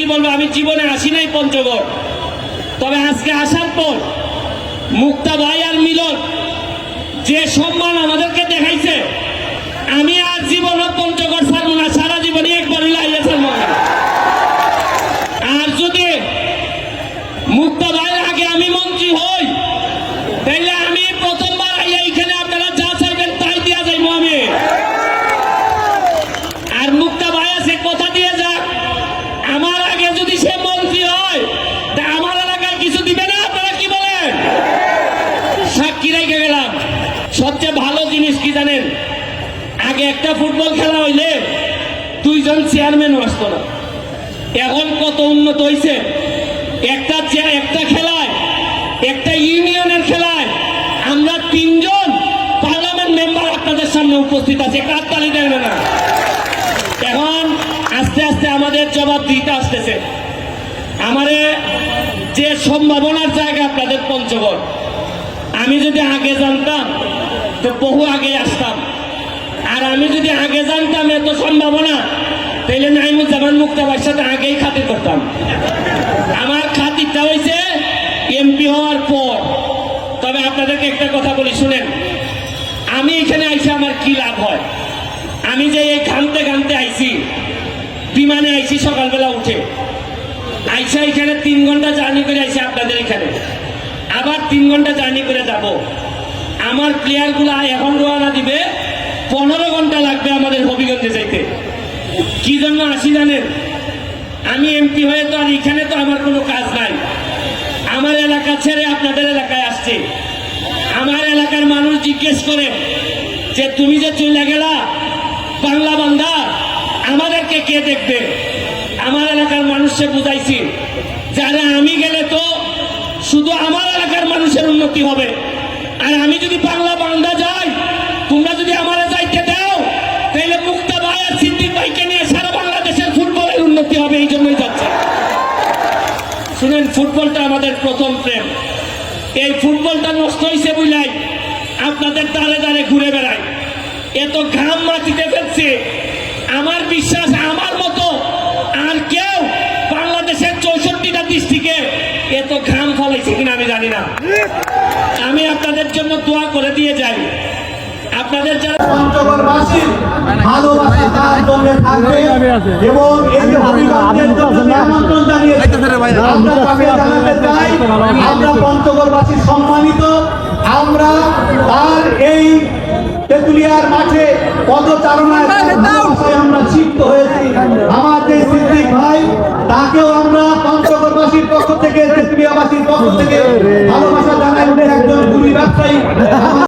কি বলবো, আমি জীবনে আসি নাই পঞ্চগড়, তবে আজকে আসার পর মুক্তা ভাই আর মিলন যে সম্মান আমাদেরকে দেখাইছে, আমি আর জীবনে পঞ্চগড় ছাড়বো না, সারা জীবনে একবার লাইয়া ছাড়বো না। আর যদি মুক্তা ভাইয়ের আগে আমি মন্ত্রী হই, তাইলে আমি প্রথমবার এইখানে আপনারা যা চাইবেন তাই দিয়া যাইবো আমি। আর মুক্তা ভাই আছে কথা দিয়ে যাক, আমার আগে যদি সে মন্ত্রী হয় তা আমার এলাকায় কিছু দিবে না, আপনারা কি বলেন? সাক্ষী রেখে গেলাম। সবচেয়ে ভালো জিনিস কি জানেন, আগে একটা ফুটবল খেলা হইলে 2 জন চেয়ারম্যান আসতো না, এখন কত উন্নত হয়েছে। একটা খেলায়, একটা ইউনিয়নের খেলায় আমরা 3 জন পার্লামেন্ট মেম্বার আপনাদের সামনে উপস্থিত আছে, কার তালি দেবে না। এখন আস্তে আস্তে আমাদের জবাব দিতে আসতেছে। আমারে যে সম্ভাবনার জায়গা আপনাদের পঞ্চগড়, আমি যদি আগে জানতাম তো বহু আগে আসতাম। আর আমি যদি আগে জানতাম এত সম্ভাবনা, তাহলে নাইমুজ্জামান মুক্তা ভাইয়ের সাথে আগেই খাতির করতাম। আমার খাতিরটা হয়েছে এমপি হওয়ার পর। তবে আপনাদেরকে একটা কথা বলি, শুনেন, আমি এখানে আইসি আমার কি লাভ হয়। আমি যে এই ঘামতে ঘামতে আইসি, বিমানে আইসি সকালবেলা উঠে, আইসা এখানে 3 ঘন্টা জার্নি করে আইসি আপনাদের এখানে, আবার 3 ঘন্টা জার্নি করে যাব। আমার প্লেয়ারগুলো এখন রওনা দিবে, 15 ঘন্টা লাগবে আমাদের হবিগঞ্জে যাইতে। কি জন্য আসি জানেন? আমি এমপি হয়ে তো আর এখানে তো আমার কোনো কাজ নাই। আমার এলাকা ছেড়ে আপনাদের এলাকায় আসছে। আমার এলাকার মানুষ জিজ্ঞেস করে যে তুমি যে চলে গেলা বাংলা বান্ধা, আমাদেরকে কে দেখবে? আমার এলাকার মানুষকে বুঝাইছি, যারা আমি গেলে তো শুধু আমার এলাকার মানুষের উন্নতি হবে, আর আমি যদি বাংলা বান্ধা যাই, তোমরা যদি আমারে যাইতে দাও, তাহলে মুক্তা ভাই আর সিদ্দিক ভাইকে নিয়ে সারা বাংলাদেশের ফুটবলের উন্নতি হবে। এই জন্যই যাচ্ছে। শুনেন, ফুটবলটা আমাদের প্রথম প্রেম। এই ফুটবলটা নষ্ট হয়েছে বুঝলাই আপনাদের দাঁড়ে দাঁড়ে ঘুরে বেড়ায়, এত ঘাম মাটিতে ফেলছে। আমার বিশ্বাস আমার মতো আর কেউ বাংলাদেশের 64টা ডিস্ট্রিক্টে এত ঘাম ফলাইছে কিনা আমি জানি না। আমি আপনাদের জন্য দোয়া করে দিয়ে যাই। আপনাদের যারা পঞ্চগড়বাসী ভালোবাসা তার জন্য থাকবে এবং এই যে হবিগঞ্জের জন্য আমন্ত্রণ জানিয়েছে, আমরা তাকে জানাতে চাই আমরা পঞ্চগড়বাসী সম্মানিত। আমরা তার এই তেতুলিয়ার মাঠে পদচারণায় আমরা ক্ষিপ্ত হয়েছি। আমার যে সিদ্দিক ভাই, তাকেও আমরা পঞ্চগড়বাসীর পক্ষ থেকে, তেতুলিয়াবাসীর পক্ষ থেকে ভালোবাসা